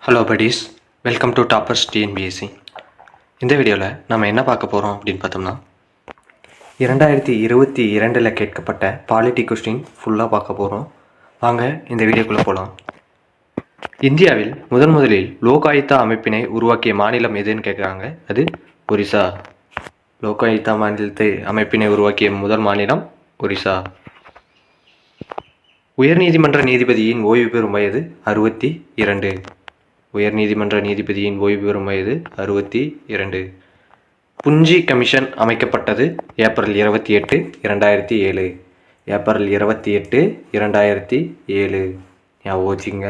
Hello buddies, welcome to toppers TNPSC. இந்த வீடியோவில் நம்ம என்ன பார்க்க போகிறோம் அப்படின்னு பார்த்தோம்னா 2022 கேட்கப்பட்ட பாலிட்டி கொஸ்டின் ஃபுல்லாக பார்க்க போகிறோம். வாங்க இந்த வீடியோக்குள்ளே போகலாம். இந்தியாவில் முதலில் லோகாயுக்தா அமைப்பினை உருவாக்கிய மாநிலம் எதுன்னு கேட்குறாங்க. அது ஒரிசா. லோகாயுக்தா மாநிலத்தை அமைப்பினை உருவாக்கிய முதல் மாநிலம் ஒரிசா. உயர்நீதிமன்ற நீதிபதியின் ஓய்வு பெறும் வயது 62. உயர்நீதிமன்ற நீதிபதியின் ஓய்வு பெறும் வயது 62. புஞ்சி கமிஷன் அமைக்கப்பட்டது ஏப்ரல் 28, 2007. ஏப்ரல் 28, 2007. ஞாபகம் வச்சுங்க.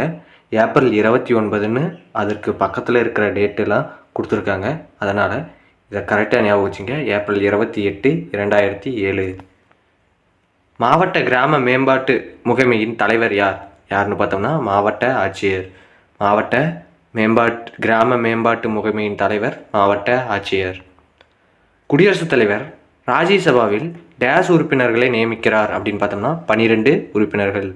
ஏப்ரல் 29ன்னு அதற்கு பக்கத்தில் இருக்கிற டேட்டெல்லாம் கொடுத்துருக்காங்க. அதனால் இதை கரெக்டாக ஞாபகம் வச்சுங்க. ஏப்ரல் 28, 2007. மாவட்ட கிராம மேம்பாட்டு முகமையின் தலைவர் யாருன்னு பார்த்தோம்னா மாவட்ட ஆட்சியர். மாவட்ட கிராம மேம்பாட்டு முகமையின் தலைவர் மாவட்ட ஆட்சியர். குடியரசுத் தலைவர் ராஜ்யசபாவில் டேஸ் உறுப்பினர்களை நியமிக்கிறார் அப்படின்னு பார்த்தோம்னா 12 உறுப்பினர்கள்.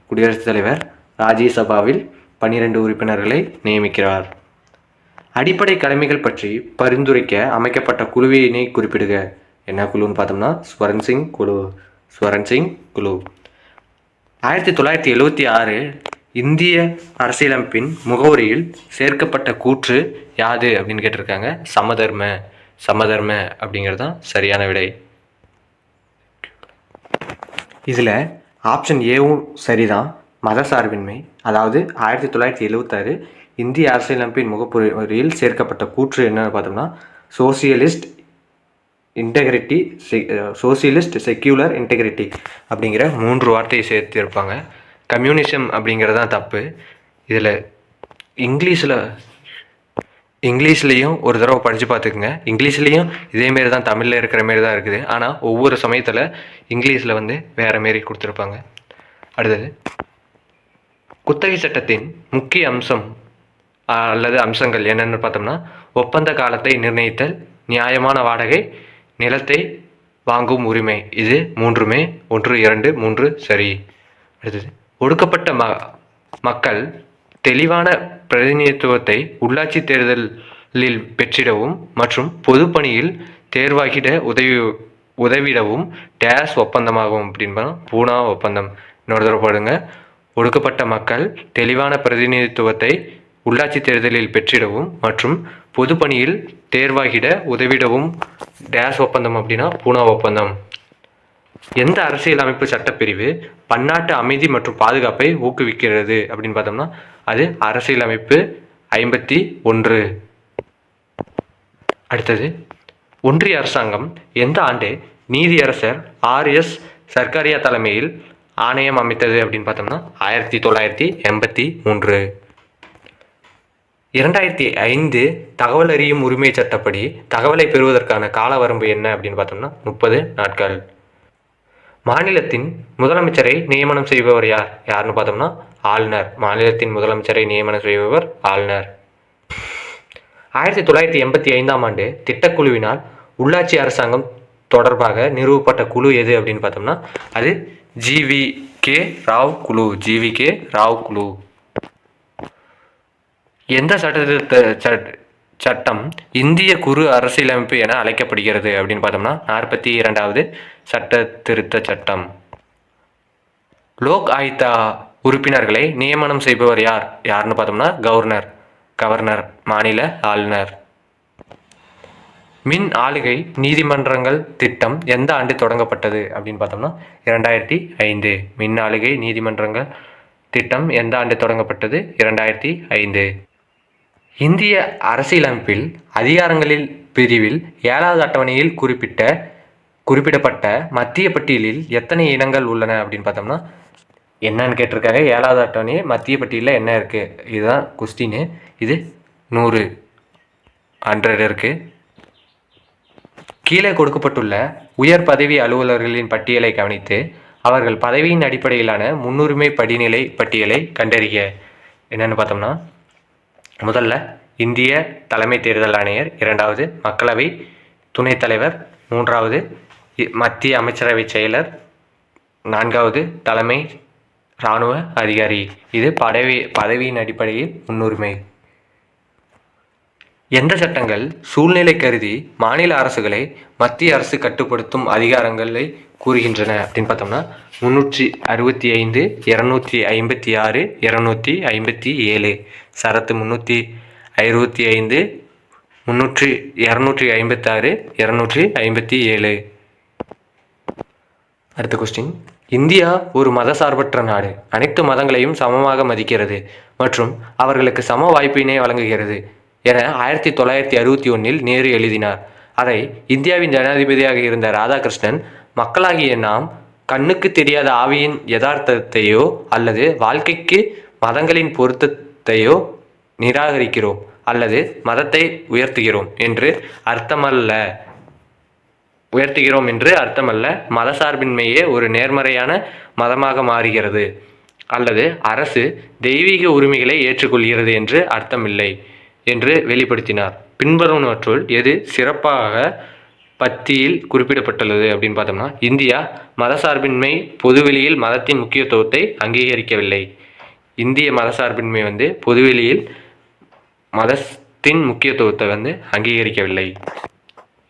குடியரசுத் தலைவர் ராஜ்யசபாவில் 12 உறுப்பினர்களை நியமிக்கிறார். அடிப்படை கடமைகள் பற்றி பரிந்துரைக்க அமைக்கப்பட்ட குழுவினை குறிப்பிடுக. என்ன குழுன்னு பார்த்தோம்னா ஸ்வரன்சிங் குழு. 1976 இந்திய அரசியலமைப்பின் முகவரியில் சேர்க்கப்பட்ட கூற்று யாது அப்படின்னு கேட்டிருக்காங்க. சமதர்ம அப்படிங்கிறது தான் சரியான விடை. இதில் ஆப்ஷன் ஏவும் சரிதான். மதசார்பின்மை, அதாவது 1976 இந்திய அரசியலமைப்பின் முகவரியில் சேர்க்கப்பட்ட கூற்று என்னன்னு பார்த்தோம்னா சோசியலிஸ்ட் செக்யூலர் இன்டெகிரிட்டி அப்படிங்கிற 3 வார்த்தையை சேர்த்திருப்பாங்க. கம்யூனிசம் அப்படிங்கிறது தான் தப்பு. இதில் இங்கிலீஷ்லேயும் ஒரு தடவை படித்து பார்த்துக்குங்க. இங்கிலீஷ்லேயும் இதேமாரி தான் தமிழில் இருக்கிற மாரி தான் இருக்குது. ஆனால் ஒவ்வொரு சமயத்தில் இங்கிலீஷில் வேறு மாரி கொடுத்துருப்பாங்க. அடுத்தது, குத்தகை சட்டத்தின் முக்கிய அம்சம் அல்லது அம்சங்கள் என்னென்னு பார்த்தோம்னா ஒப்பந்த காலத்தை நிர்ணயித்தல், நியாயமான வாடகை, நிலத்தை வாங்கும் உரிமை. இது 3மே 1, 2, 3 சரி. அடுத்தது, ஒடுக்கப்பட்ட மக்கள் தெளிவான பிரதிநிதித்துவத்தை உள்ளாட்சி தேர்தலில் பெற்றிடவும் மற்றும் பொதுப்பணியில் தேர்வாகிட உதவிடவும் டேஸ் ஒப்பந்தமாகும் அப்படின்னா பூனா ஒப்பந்தம். இன்னொரு தடவை பாருங்க. ஒடுக்கப்பட்ட மக்கள் தெளிவான பிரதிநிதித்துவத்தை உள்ளாட்சி தேர்தலில் பெற்றிடவும் மற்றும் பொதுப்பணியில் தேர்வாகிட உதவிடவும் டேஸ் ஒப்பந்தம் அப்படின்னா பூனா ஒப்பந்தம். எந்த அரசியலமைப்பு சட்டப்பிரிவு பன்னாட்டு அமைதி மற்றும் பாதுகாப்பை ஊக்குவிக்கிறது அப்படின்னு பார்த்தோம்னா அது அரசியலமைப்பு 51. அடுத்தது, ஒன்றிய அரசாங்கம் எந்த ஆண்டு நீதியரசர் RS சர்க்காரியா தலைமையில் ஆணையம் அமைத்தது அப்படின்னு பார்த்தோம்னா 1983. 2005 தகவல் அறியும் உரிமை சட்டப்படி தகவலை பெறுவதற்கான கால வரம்பு என்ன அப்படின்னு பார்த்தோம்னா 30 நாட்கள். மாநிலத்தின் முதலமைச்சரை நியமனம் செய்பவர் யாருன்னு பார்த்தோம்னா ஆளுநர். மாநிலத்தின் முதலமைச்சரை நியமனம் செய்பவர் ஆளுநர். 1985 திட்டக்குழுவினால் உள்ளாட்சி அரசாங்கம் தொடர்பாக நிறுவப்பட்ட குழு எது அப்படின்னு பார்த்தோம்னா அது GVK ராவ் குழு. எந்த சட்டம் இந்திய குறு அரசியலமைப்பு என அழைக்கப்படுகிறது அப்படின்னு பார்த்தோம்னா 42வது சட்ட திருத்த சட்டம். லோக் ஆயுக்தா உறுப்பினர்களை நியமனம் செய்பவர் யாருன்னு பார்த்தோம்னா கவர்னர், மாநில ஆளுநர். மின் ஆளுகை நீதிமன்றங்கள் திட்டம் எந்த ஆண்டு தொடங்கப்பட்டது அப்படின்னு பார்த்தோம்னா 2005. மின் ஆளுகை நீதிமன்றங்கள் திட்டம் எந்த ஆண்டு தொடங்கப்பட்டது? 2005. இந்திய அரசியலமைப்பில் அதிகாரங்களில் பிரிவில் 7வது அட்டவணையில் குறிப்பிடப்பட்ட மத்திய பட்டியலில் எத்தனை இனங்கள் உள்ளன அப்படின்னு பார்த்தோம்னா என்னன்னு கேட்டிருக்காங்க. 7வது அட்டவணை மத்திய பட்டியலில் என்ன இருக்குது? இதுதான் கொஸ்டின். இது 100 இருக்குது. கீழே கொடுக்கப்பட்டுள்ள உயர் பதவி அலுவலர்களின் பட்டியலை கவனித்து அவர்கள் பதவியின் அடிப்படையிலான முன்னுரிமை படிநிலை பட்டியலை கண்டறிக. என்னென்னு பார்த்தோம்னா முதல்ல இந்திய தலைமை தேர்தல் ஆணையர், 2வது மக்களவை துணைத் தலைவர், 3வது மத்திய அமைச்சரவை செயலர், 4வது தலைமை இராணுவ அதிகாரி. இது பதவியின் அடிப்படையில் முன்னுரிமை. எந்த சட்டங்கள் சூழ்நிலை கருதி மாநில அரசுகளை மத்திய அரசு கட்டுப்படுத்தும் அதிகாரங்களை கூறுகின்றன அப்படின்னு பார்த்தோம்னா 365, 256, 257. சரத்து 365, 256, 257. அடுத்த கொஸ்டின், இந்தியா ஒரு மதசார்பற்ற நாடு, அனைத்து மதங்களையும் சமமாக மதிக்கிறது மற்றும் அவர்களுக்கு சம வாய்ப்பினை வழங்குகிறது என 1961 நேரு எழுதினார். அதை இந்தியாவின் ஜனாதிபதியாக இருந்த ராதாகிருஷ்ணன், மக்களாகிய நாம் கண்ணுக்கு தெரியாத ஆவியின் யதார்த்தத்தையோ அல்லது வாழ்க்கைக்கு மதங்களின் பொருத்தத்தையோ நிராகரிக்கிறோம் அல்லது மதத்தை உயர்த்துகிறோம் என்று அர்த்தமல்ல, மதசார்பின்மையே ஒரு நேர்மறையான மதமாக மாறுகிறது அல்லது அரசு தெய்வீக உரிமைகளை ஏற்றுக்கொள்கிறது என்று அர்த்தமில்லை என்று வெளிப்படுத்தினார். பின்வருவனவற்றுள் எது சிறப்பாக பத்தியில் குறிப்பிடப்பட்டுள்ளது அப்படின்னு பார்த்தோம்னா, இந்தியா மதசார்பின்மை பொதுவெளியில் மதத்தின் முக்கியத்துவத்தை அங்கீகரிக்கவில்லை. இந்திய மதசார்பின்மை பொதுவெளியில் மதத்தின் முக்கியத்துவத்தை அங்கீகரிக்கவில்லை.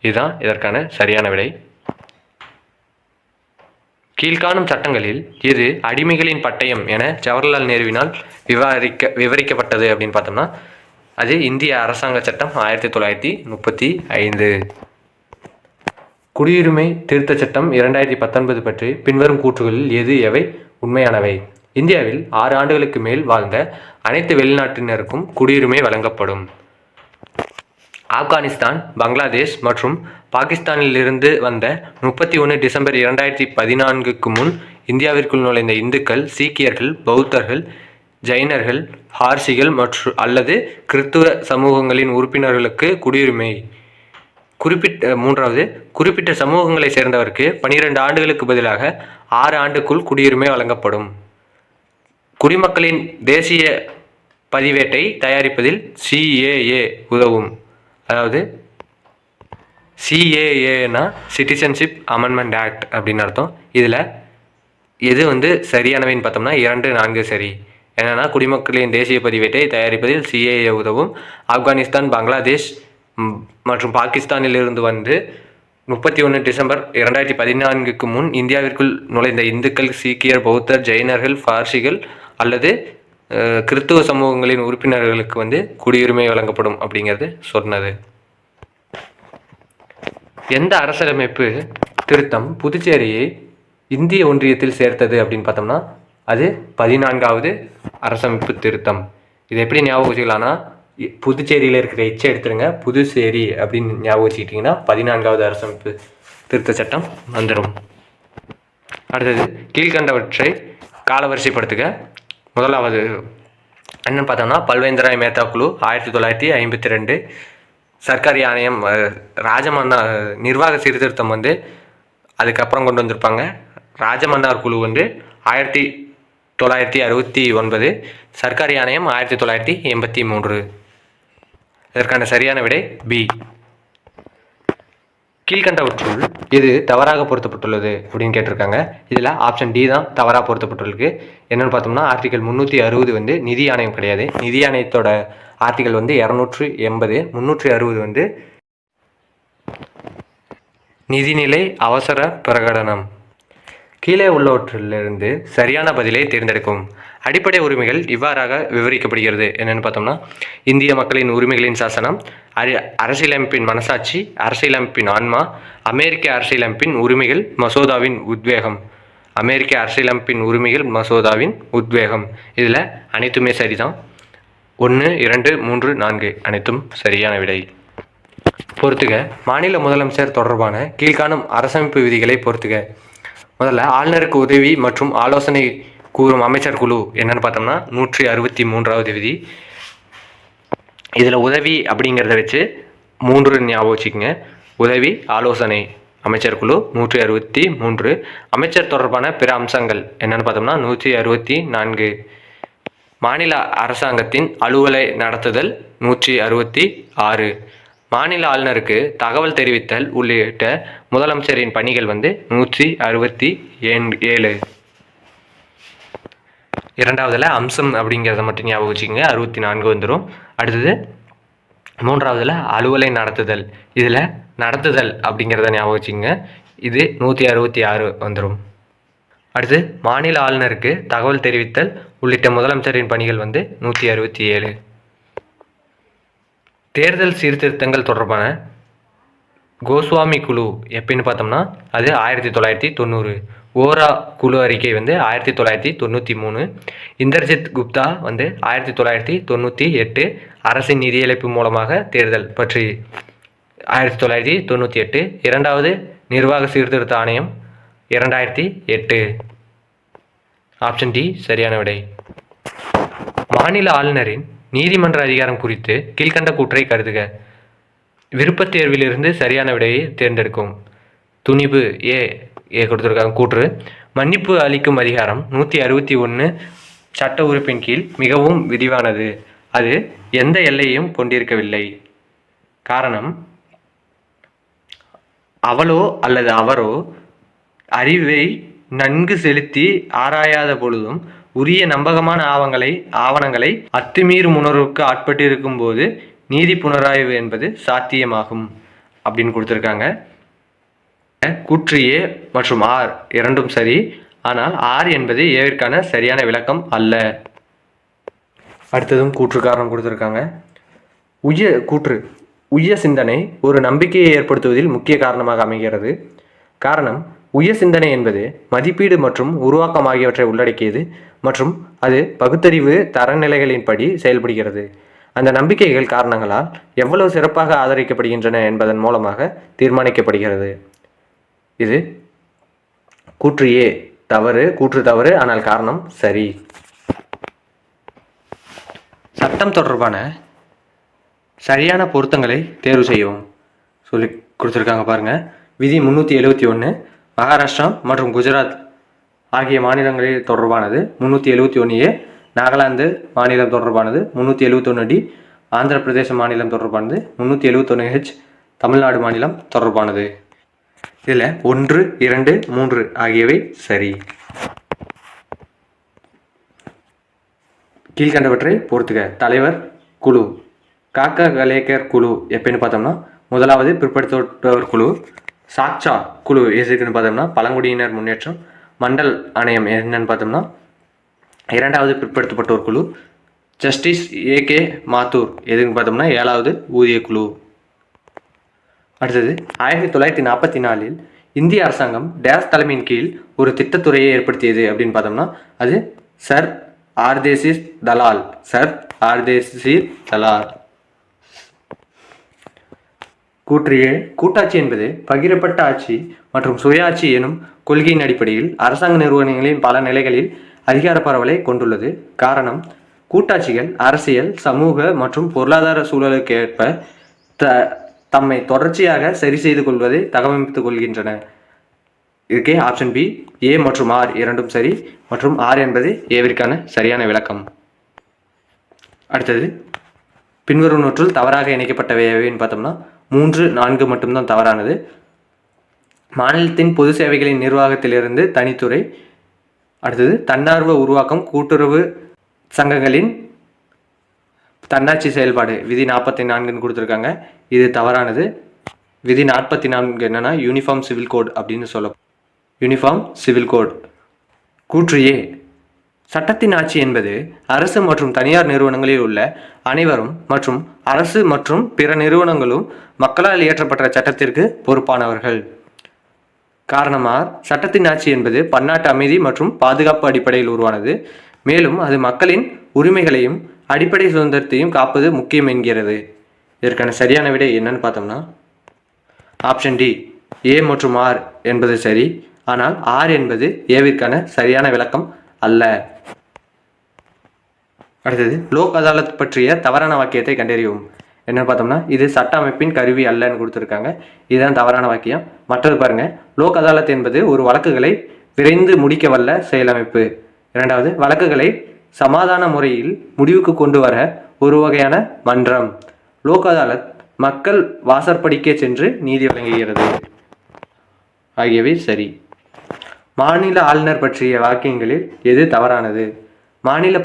இதுதான் இதற்கான சரியான விடை. கீழ்காணும் சட்டங்களில் எது அடிமைகளின் பட்டயம் என ஜவஹர்லால் நேருவினால் விவரிக்கப்பட்டது அப்படின்னு பார்த்தோம்னா, அது இந்திய அரசாங்க சட்டம் 1935. குடியுரிமை திருத்த சட்டம் 2019 பற்றி பின்வரும் கூற்றுகளில் எவை உண்மையானவை? இந்தியாவில் 6 ஆண்டுகளுக்கு மேல் வாழ்ந்த அனைத்து வெளிநாட்டினருக்கும் குடியுரிமை வழங்கப்படும். ஆப்கானிஸ்தான், பங்களாதேஷ் மற்றும் பாகிஸ்தானிலிருந்து வந்த 31 டிசம்பர் 2014 முன் இந்தியாவிற்குள் நுழைந்த இந்துக்கள், சீக்கியர்கள், பௌத்தர்கள், ஜைனர்கள், பார்சிகள் அல்லது கிறித்துவ சமூகங்களின் உறுப்பினர்களுக்கு குடியுரிமை. குறிப்பிட்ட சமூகங்களை சேர்ந்தவருக்கு 12 ஆண்டுகளுக்கு பதிலாக 6 ஆண்டுக்குள் குடியுரிமை வழங்கப்படும். குடிமக்களின் தேசிய பதிவேட்டை தயாரிப்பதில் CAA உதவும். அதாவது CAAனா சிட்டிசன்ஷிப் அமெண்ட்மெண்ட் ஆக்ட் அப்படின்னு அர்த்தம். இதில் எது சரியானவைன்னு பார்த்தோம்னா 2, 4 சரி. என்னென்னா, குடிமக்களின் தேசிய பதிவேட்டை தயாரிப்பதில் CAA உதவும். ஆப்கானிஸ்தான், பங்களாதேஷ் மற்றும் பாகிஸ்தானிலிருந்து 31 டிசம்பர் 2014 முன் இந்தியாவிற்குள் நுழைந்த இந்துக்கள், சீக்கியர், பௌத்தர், ஜைனர்கள், பார்சிகள் அல்லது கிறித்துவ சமூகங்களின் உறுப்பினர்களுக்கு குடியுரிமை வழங்கப்படும் அப்படிங்கிறது சொன்னது. எந்த அரசியலமைப்பு திருத்தம் புதுச்சேரியை இந்திய ஒன்றியத்தில் சேர்த்தது அப்படின்னு பார்த்தோம்னா, அது 14வது அரசமைப்பு திருத்தம். இது எப்படி ஞாபகம் வச்சுக்கலாம்னா, புதுச்சேரியில் இருக்கிற எச்சை எடுத்துருங்க, புதுச்சேரி அப்படின்னு ஞாபகம் வச்சுக்கிட்டிங்கன்னா 14வது அரசமைப்பு திருத்த சட்டம் வந்துடும். அடுத்தது, கீழ்கண்டவற்றை காலவரிசைப்படுத்துக. முதலாவது என்னன்னு பார்த்தோம்னா, பல்வேந்திராய் மேத்தா குழு 1952. சர்க்காரி ஆணையம் ராஜமன்னா நிர்வாக சீர்திருத்தம் அதுக்கப்புறம் கொண்டு வந்திருப்பாங்க. ராஜமன்னார் குழு 1969. சர்க்காரி ஆணையம் 1983. இதற்கான சரியான விடை பி. கீழ்கண்டவற்றுள் இது தவறாக பொருத்தப்பட்டுள்ளது அப்படின்னு கேட்டிருக்காங்க. இதில் ஆப்ஷன் டி தான் தவறாக பொருத்தப்பட்டுள்ளது. என்னென்னு பார்த்தோம்னா, ஆர்டிகல் 360 நிதி ஆணையம் கிடையாது. நிதி ஆணையத்தோட ஆர்டிகல் 280. 360 நிதிநிலை அவசர பிரகடனம். கீழே உள்ளவற்றிலிருந்து சரியான பதிலை தேர்ந்தெடுக்கும். அடிப்படை உரிமைகள் இவ்வாறாக விவரிக்கப்படுகிறது. என்னென்னு பார்த்தோம்னா, இந்திய மக்களின் உரிமைகளின் சாசனம், அரசியலமைப்பின் மனசாட்சி, அரசியலமைப்பின் ஆன்மா, அமெரிக்க அரசியலமைப்பின் உரிமைகள் மசோதாவின் உத்வேகம். அமெரிக்க அரசியலமைப்பின் உரிமைகள் மசோதாவின் உத்வேகம். இதில் அனைத்துமே சரிதான். 1, 2, 3, 4 அனைத்தும் சரியான விடை. பொறுத்துக. மாநில முதலமைச்சர் தொடர்பான கீழ்காணும் அரசமைப்பு விதிகளை பொறுத்துக. முதல்ல, ஆளுநருக்கு உதவி மற்றும் ஆலோசனை கூறும் அமைச்சர் குழு என்னன்னு பார்த்தோம்னா 163வது விதி. இதில் உதவி அப்படிங்கிறத வச்சு 3 ஞாபகம் வச்சுக்கோங்க. உதவி, ஆலோசனை, அமைச்சர் குழு 163. அமைச்சர் தொடர்பான பிற அம்சங்கள் என்னன்னு பார்த்தோம்னா 164. மாநில அரசாங்கத்தின் அலுவலை நடத்துதல் 166. மாநில ஆளுநருக்கு தகவல் தெரிவித்தல் உள்ளிட்ட முதலமைச்சரின் பணிகள் 167. இரண்டாவதுல அம்சம் அப்படிங்கிறத மட்டும் ஞாபகம் வச்சுக்கோங்க, 64 வந்துடும். அடுத்தது, மூன்றாவதுல அலுவலை நடத்துதல். இதில் நடத்துதல் அப்படிங்கிறத ஞாபகம் வச்சுங்க. இது 166 வந்துடும். அடுத்து மாநில ஆளுநருக்கு தகவல் தெரிவித்தல் உள்ளிட்ட முதலமைச்சரின் பணிகள் 167. தேர்தல் சீர்திருத்தங்கள் தொடர்பான கோஸ்வாமி குழு எப்படின்னு பார்த்தோம்னா அது 1990. ஓரா குழு அறிக்கை 1993. இந்தர்ஜித் குப்தா 1998. அரசின் நிதியளிப்பு மூலமாக தேர்தல் பற்றி 1998. இரண்டாவது நிர்வாக சீர்திருத்த ஆணையம் 2008. ஆப்ஷன் டி சரியான விடை. மாநில ஆளுநரின் நீதிமன்ற அதிகாரம் குறித்து கீழ்கண்ட கூற்றை கருதுக. விருப்பத் தேர்விலிருந்து சரியான விடையை தேர்ந்தெடுக்கும். துணிவு ஏ கொடுத்துருக்காங்க. கூற்று மன்னிப்பு அளிக்கும் அதிகாரம் 161 சட்ட உறுப்பின் கீழ் மிகவும் விரிவானது. அது எந்த எல்லையையும் கொண்டிருக்கவில்லை. காரணம் அவளோ அல்லது அவரோ அறிவை நன்கு செலுத்தி ஆராயாத பொழுதும் உரிய நம்பகமான ஆவணங்களை அத்துமீறும் உணர்வுக்கு ஆட்பட்டிருக்கும் போது நீதி புனராய்வு என்பது சாத்தியமாகும் அப்படின்னு கொடுத்துருக்காங்க. கூற்று ஏ மற்றும் ஆர் இரண்டும் சரி. ஆனால் ஆர் என்பது ஏவிற்கான சரியான விளக்கம் அல்ல. அடுத்ததும் கூற்று காரணம் கொடுத்துருக்காங்க. உய்ய சிந்தனை ஒரு நம்பிக்கையை ஏற்படுத்துவதில் முக்கிய காரணமாக அமைகிறது. காரணம் உய்ய சிந்தனை என்பது மதிப்பீடு மற்றும் உருவாக்கம் ஆகியவற்றை உள்ளடக்கியது மற்றும் அது பகுத்தறிவு தரநிலைகளின்படி செயல்படுகிறது. அந்த நம்பிக்கைகள் காரணங்களால் எவ்வளவு சிறப்பாக ஆதரிக்கப்படுகின்றன என்பதன் மூலமாக தீர்மானிக்கப்படுகிறது. இது கூற்று ஏ கூற்று தவறு, ஆனால் காரணம் சரி. சட்டம் தொடர்பான சரியான பொருத்தங்களை தேர்வு செய்யவும் சொல்லி கொடுத்துருக்காங்க பாருங்க. விதி 371 மகாராஷ்டிரா மற்றும் குஜராத் ஆகிய மாநிலங்களில் தொடர்பானது. 371A நாகாலாந்து மாநிலம் தொடர்பானது. 371D ஆந்திர பிரதேச மாநிலம் தொடர்பானது. 371H தமிழ்நாடு மாநிலம் தொடர்பானது. இதில் 1, 2, 3 ஆகியவை சரி. கீழ்கண்டவற்றை பொறுத்துக. தலைவர் குழு காக்கா கலேக்கர் குழு எப்படின்னு பார்த்தோம்னா முதலாவது பிற்படுத்தப்பட்டவர் குழு. சாக்சா குழு எதுக்குன்னு பார்த்தோம்னா பழங்குடியினர் முன்னேற்றம். மண்டல் ஆணையம் என்னன்னு பார்த்தோம்னா இரண்டாவது பிற்படுத்தப்பட்டோர் குழு. ஜஸ்டிஸ் ஏகே மாத்தூர் எதுக்குன்னு பார்த்தோம்னா 7வது ஊதிய குழு. அடுத்தது 1944 இந்திய அரசாங்கம் டேஸ் தலைமையின் கீழ் ஒரு திட்டத்துறையை ஏற்படுத்தியது அப்படின்னு பார்த்தோம்னா அது சர் ஆர்தேசிர் தலால். கூற்று கூட்டாட்சி என்பது பகிரப்பட்ட ஆட்சி மற்றும் சுயாட்சி எனும் கொள்கையின் அடிப்படையில் அரசாங்க நிறுவனங்களின் பல நிலைகளில் அதிகார பரவலை கொண்டுள்ளது. காரணம் கூட்டாட்சிகள் அரசியல், சமூக மற்றும் பொருளாதார சூழலுக்கு ஏற்ப தம்மை தொடர்ச்சியாக சரி செய்து கொள்வதை தகவமைத்துக் கொள்கின்றன. இதுக்கே ஆப்ஷன் பி ஏ மற்றும் ஆர் இரண்டும் சரி மற்றும் ஆர் என்பது ஏவிற்கான சரியான விளக்கம். அடுத்தது பின்வருவனவற்றுள் தவறாக இணைக்கப்பட்டவை எவைன்னு பார்த்தோம்னா 3, 4 மட்டும்தான் தவறானது. மாநிலத்தின் பொது சேவைகளின் நிர்வாகத்திலிருந்து தனித்துறை. அடுத்தது தன்னார்வ உருவாக்கம் கூட்டுறவு சங்கங்களின் தன்னாட்சி செயல்பாடு விதி 44 கொடுத்துருக்காங்க. இது தவறானது. விதி 44 என்னன்னா யூனிஃபார்ம் சிவில் கோட் அப்படின்னு சொல்ல. Uniform civil code. கூற்று ஏ சட்டத்தின் ஆட்சி என்பது அரசு மற்றும் தனியார் நிறுவனங்களில் உள்ள அனைவரும் மற்றும் அரசு மற்றும் பிற நிறுவனங்களும் மக்களால் இயற்றப்பட்ட சட்டத்திற்கு பொறுப்பானவர்கள். காரணமாக சட்டத்தின் ஆட்சி என்பது பன்னாட்டு அமைதி மற்றும் பாதுகாப்பு அடிப்படையில் உருவானது. மேலும் அது மக்களின் உரிமைகளையும் அடிப்படை சுதந்திரத்தையும் காப்பது முக்கியம் என்கிறது. இதற்கான சரியான விடை என்னன்னு பார்த்தோம்னா ஆப்ஷன் டி ஏ மற்றும் ஆர் என்பது சரி. ஆனால் ஆர் என்பது ஏவிற்கான சரியான விளக்கம் அல்ல. அடுத்தது லோக் அதாலத் பற்றிய தவறான வாக்கியத்தை கண்டறியவும். என்னன்னு பார்த்தோம்னா இது சட்ட அமைப்பின் கருவி அல்லன்னு கொடுத்துருக்காங்க. இதுதான் தவறான வாக்கியம். மற்றது பாருங்க, லோக் அதாலத் என்பது ஒரு வழக்குகளை விரைந்து முடிக்க வல்ல செயலமைப்பு. இரண்டாவது, வழக்குகளை சமாதான முறையில் முடிவுக்கு கொண்டு வர ஒரு வகையான மன்றம். லோக் அதாலத் மக்கள் வாசற்படிக்கே சென்று நீதி வழங்குகிறது. ஆகியவை சரி. மாநில ஆளுநர் பற்றிய வாக்கியங்களில் எது தவறானது? மாநில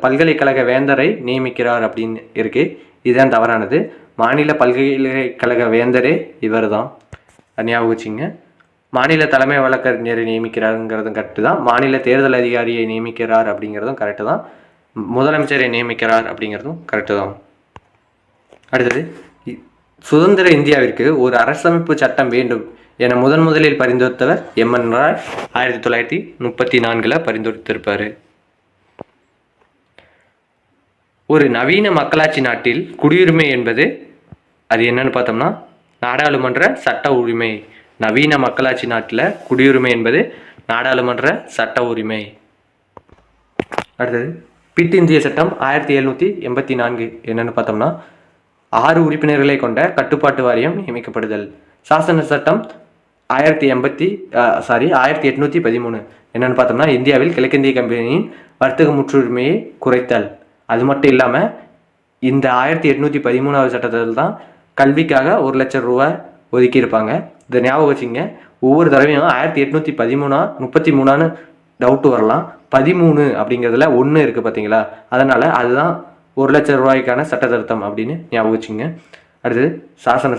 பல்கலைக்கழக வேந்தரை நியமிக்கிறார் அப்படின்னு இருக்கு. இதுதான் தவறானது. மாநில பல்கலைக்கழக வேந்தரே இவர் தான், ஞாபகம் வச்சுங்க. மாநில தலைமை வழக்கறிஞரை நியமிக்கிறாருங்கிறதும் கரெக்டு தான். மாநில தேர்தல் அதிகாரியை நியமிக்கிறார் அப்படிங்கிறதும் கரெக்டு தான். முதலமைச்சரை நியமிக்கிறார் அப்படிங்கிறதும் கரெக்டு தான். அடுத்தது, சுதந்திர இந்தியாவிற்கு ஒரு அரசமைப்பு சட்டம் வேண்டும் என முதலில் பரிந்துரைத்தவர் எம்.என். ராய் 1934 பரிந்துரைத்திருப்பார். ஒரு நவீன மக்களாட்சி நாட்டில் குடியுரிமை என்பது அது என்னன்னு பார்த்தோம்னா நாடாளுமன்ற சட்ட உரிமை. நவீன மக்களாட்சி நாட்டில் குடியுரிமை என்பது நாடாளுமன்ற சட்ட உரிமை. அடுத்தது, பிட் இந்திய சட்டம் 1784 என்னன்னு பார்த்தோம்னா 6 உறுப்பினர்களை கொண்ட கட்டுப்பாட்டு வாரியம் நியமிக்கப்படுதல். சாசன சட்டம் 1813 என்னன்னு பார்த்தோம்னா இந்தியாவில் கிழக்கிந்திய கம்பெனியின் வர்த்தக முற்றுரிமையை குறைத்தல். அது மட்டும் இல்லாமல் இந்த 1813 சட்டத்தில் தான் கல்விக்காக 1 லட்சம் ரூபாய் ஒதுக்கியிருப்பாங்க. இதை ஞாபகம் வச்சுங்க. ஒவ்வொரு தடவையும் 1813 33 டவுட்டு வரலாம். 13 அப்படிங்கிறதுல 1 இருக்குது பார்த்தீங்களா, அதனால் அதுதான் 1 லட்சம் ரூபாய்க்கான சட்ட திருத்தம் அப்படின்னு ஞாபகம் வச்சுங்க. அடுத்தது, சாசன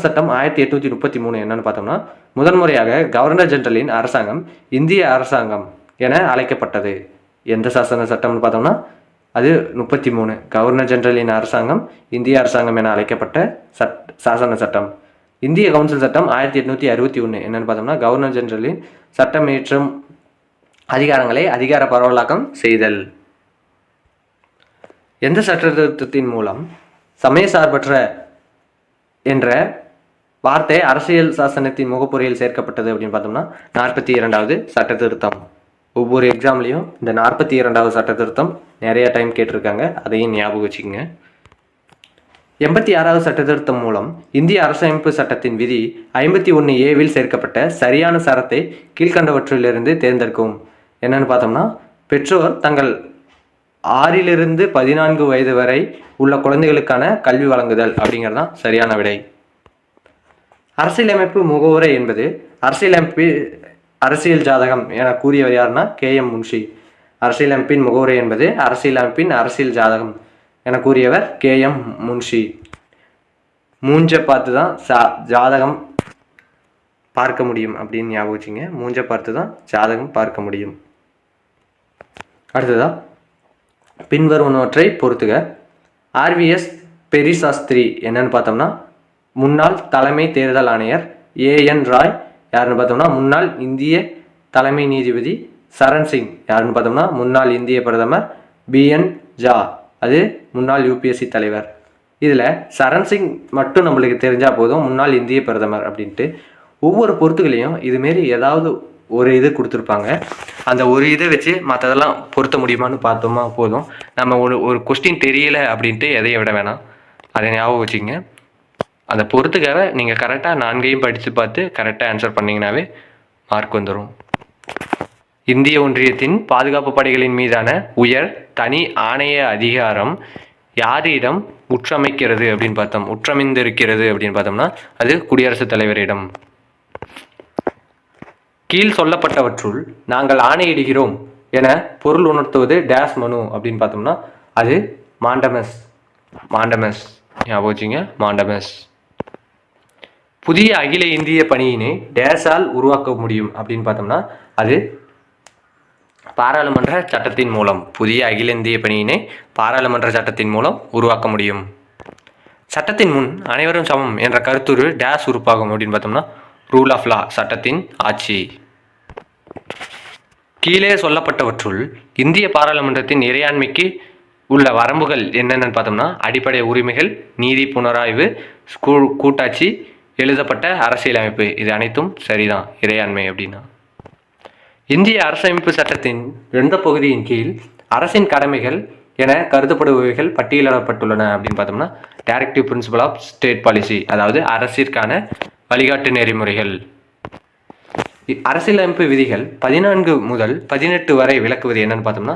சட்டம் 1833 என்னன்னு பார்த்தோம்னா முதன்முறையாக கவர்னர் ஜெனரலின் அரசாங்கம் இந்திய அரசாங்கம் என அழைக்கப்பட்டது. எந்த சாசன சட்டம்னு பார்த்தோம்னா அது 33, கவர்னர் ஜெனரலின் அரசாங்கம் இந்திய அரசாங்கம் என அழைக்கப்பட்ட சாசன சட்டம். இந்திய கவுன்சில் சட்டம் 1861 என்னன்னு பார்த்தோம்னா கவர்னர் ஜெனரலின் சட்டம் இயற்றும் அதிகாரங்களை அதிகார பரவலாக்கம் செய்தல். எந்த சட்ட திருத்தத்தின் மூலம் சமயசார்பற்ற என்ற வார்த்தை அரசியல் சாசனத்தின் முகப்புரையில் சேர்க்கப்பட்டது அப்படின்னு பார்த்தோம்னா 42வது சட்ட திருத்தம். ஒவ்வொரு எக்ஸாம்லேயும் இந்த 42வது சட்ட திருத்தம் நிறைய டைம் கேட்டிருக்காங்க, அதையும் ஞாபகம் வச்சுக்கோங்க. 86வது சட்ட திருத்தம் மூலம் இந்திய அரசமைப்பு சட்டத்தின் விதி 51A சேர்க்கப்பட்ட சரியான சரத்தை கீழ்கண்டவற்றிலிருந்து தேர்ந்தெடுக்கும். என்னன்னு பார்த்தோம்னா பெற்றோர் தங்கள் 6 to 14 வயது வரை உள்ள குழந்தைகளுக்கான கல்வி வழங்குதல் அப்படிங்கிறது தான் சரியான விடை. அரசியலமைப்பு முகவுரை என்பது அரசியல் ஜாதகம் என கூறியவர் யாருன்னா K.M. முன்ஷி. அரசியலமைப்பின் முகவுரை என்பது அரசியலமைப்பின் அரசியல் ஜாதகம் என கூறியவர் K.M. முன்ஷி. மூஞ்ச பார்த்து தான் ஜாதகம் பார்க்க முடியும் அப்படின்னு ஞாபகம் வச்சுங்க. மூஞ்ச பார்த்து தான் ஜாதகம் பார்க்க முடியும். அடுத்ததா, பின்வருவனவற்றை பொறுத்துக. RVS பெரிசாஸ்திரி என்னன்னு பார்த்தோம்னா முன்னாள் தலைமை தேர்தல் ஆணையர். A.N. ராய் யாருன்னு பார்த்தோம்னா முன்னாள் இந்திய தலைமை நீதிபதி. சரண் சிங் யாருன்னு பார்த்தோம்னா முன்னாள் இந்திய பிரதமர். B.N. ஜா அது முன்னாள் UPSC தலைவர். இதில் சரண் சிங் மட்டும் நம்மளுக்கு தெரிஞ்சால் போதும் முன்னாள் இந்திய பிரதமர் அப்படின்ட்டு. ஒவ்வொரு பொறுத்துகளையும் இதுமாரி ஏதாவது ஒரு இது கொடுத்துருப்பாங்க. அந்த ஒரு இதை வச்சு மற்றதெல்லாம் பொருத்த முடியுமான்னு பார்த்தோமா போதும். நம்ம ஒரு கொஸ்டின் தெரியல அப்படின்ட்டு எதையும் விட வேணாம், அதை ஞாபகம் வச்சுங்க. அந்த பொறுத்துக்காக நீங்கள் கரெக்டாக 4ஐயும் படித்து பார்த்து கரெக்டாக ஆன்சர் பண்ணிங்கனாவே மார்க் வந்துடும். இந்திய ஒன்றியத்தின் பாதுகாப்பு படைகளின் மீதான உயர் தனி ஆணைய அதிகாரம் யாரிடம் உற்றமைக்கிறது அப்படின்னு பார்த்தோம். உற்றமைந்திருக்கிறது அப்படின்னு பார்த்தோம்னா அது குடியரசுத் தலைவரிடம். கீழ் சொல்லப்பட்டவற்றுள் நாங்கள் ஆணையிடுகிறோம் என பொருள் உணர்த்துவது டேஸ் மனு அப்படின்னு பார்த்தோம்னா அது மாண்டமஸ். ஞாபகம் வச்சுங்க, மாண்டமஸ். புதிய அகில இந்திய பணியினை டேஸால் உருவாக்க முடியும் அப்படின்னு பார்த்தோம்னா அது பாராளுமன்ற சட்டத்தின் மூலம். புதிய அகில இந்திய பணியினை பாராளுமன்ற சட்டத்தின் மூலம் உருவாக்க முடியும். சட்டத்தின் முன் அனைவரும் சமம் என்ற கருத்துரு டேஸ் உறுப்பாகும் அப்படின்னு பார்த்தோம்னா ரூல் ஆஃப் லா, சட்டத்தின் ஆட்சி. கீழே சொல்லப்பட்டவற்றுள் இந்திய பாராளுமன்றத்தின் இறையாண்மைக்கு உள்ள வரம்புகள் என்னென்னு பார்த்தோம்னா அடிப்படை உரிமைகள், நீதி புனராய்வு, கூட்டாட்சி, எழுதப்பட்ட அரசியலமைப்பு. இது அனைத்தும் சரிதான் இறையாண்மை அப்படின்னா. இந்திய அரசமைப்பு சட்டத்தின் எந்த பகுதியின் கீழ் அரசின் கடமைகள் என கருதப்படுபவைகள் பட்டியலிடப்பட்டுள்ளன அப்படின்னு பார்த்தோம்னா directive principle of state policy, அதாவது அரசிற்கான வழிகாட்டு நெறிமுறைகள். அரசியலமைப்பு விதிகள் 14 முதல் 18 வரை விளக்குவது என்னன்னு பார்த்தோம்னா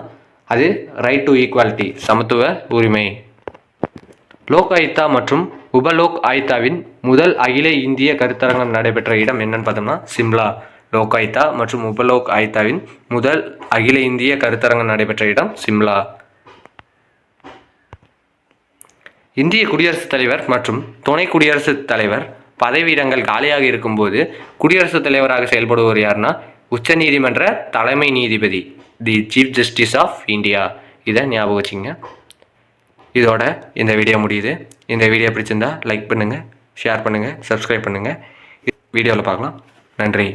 அது ரைட் டு ஈக்குவாலிட்டி, சமத்துவ உரிமை. லோக் ஆயுக்தா மற்றும் உபலோக் ஆயுக்தாவின் முதல் அகில இந்திய கருத்தரங்கம் நடைபெற்ற இடம் என்னன்னு பார்த்தோம்னா சிம்லா. லோக் ஆயுக்தா மற்றும் உபலோக் ஆயுக்தாவின் முதல் அகில இந்திய கருத்தரங்கம் நடைபெற்ற இடம் சிம்லா. இந்திய குடியரசுத் தலைவர் மற்றும் துணை குடியரசுத் தலைவர் பதவியிடங்கள் காலியாக இருக்கும்போது குடியரசுத் தலைவராக செயல்படுவர் யாருன்னா உச்சநீதிமன்ற தலைமை நீதிபதி, the chief justice of India. இதை ஞாபகம் வச்சுங்க. இதோட இந்த வீடியோ முடியுது. இந்த வீடியோ பிடிச்சிருந்தா லைக் பண்ணுங்கள், ஷேர் பண்ணுங்கள், சப்ஸ்கிரைப் பண்ணுங்கள். வீடியோவில் பார்க்கலாம். நன்றி.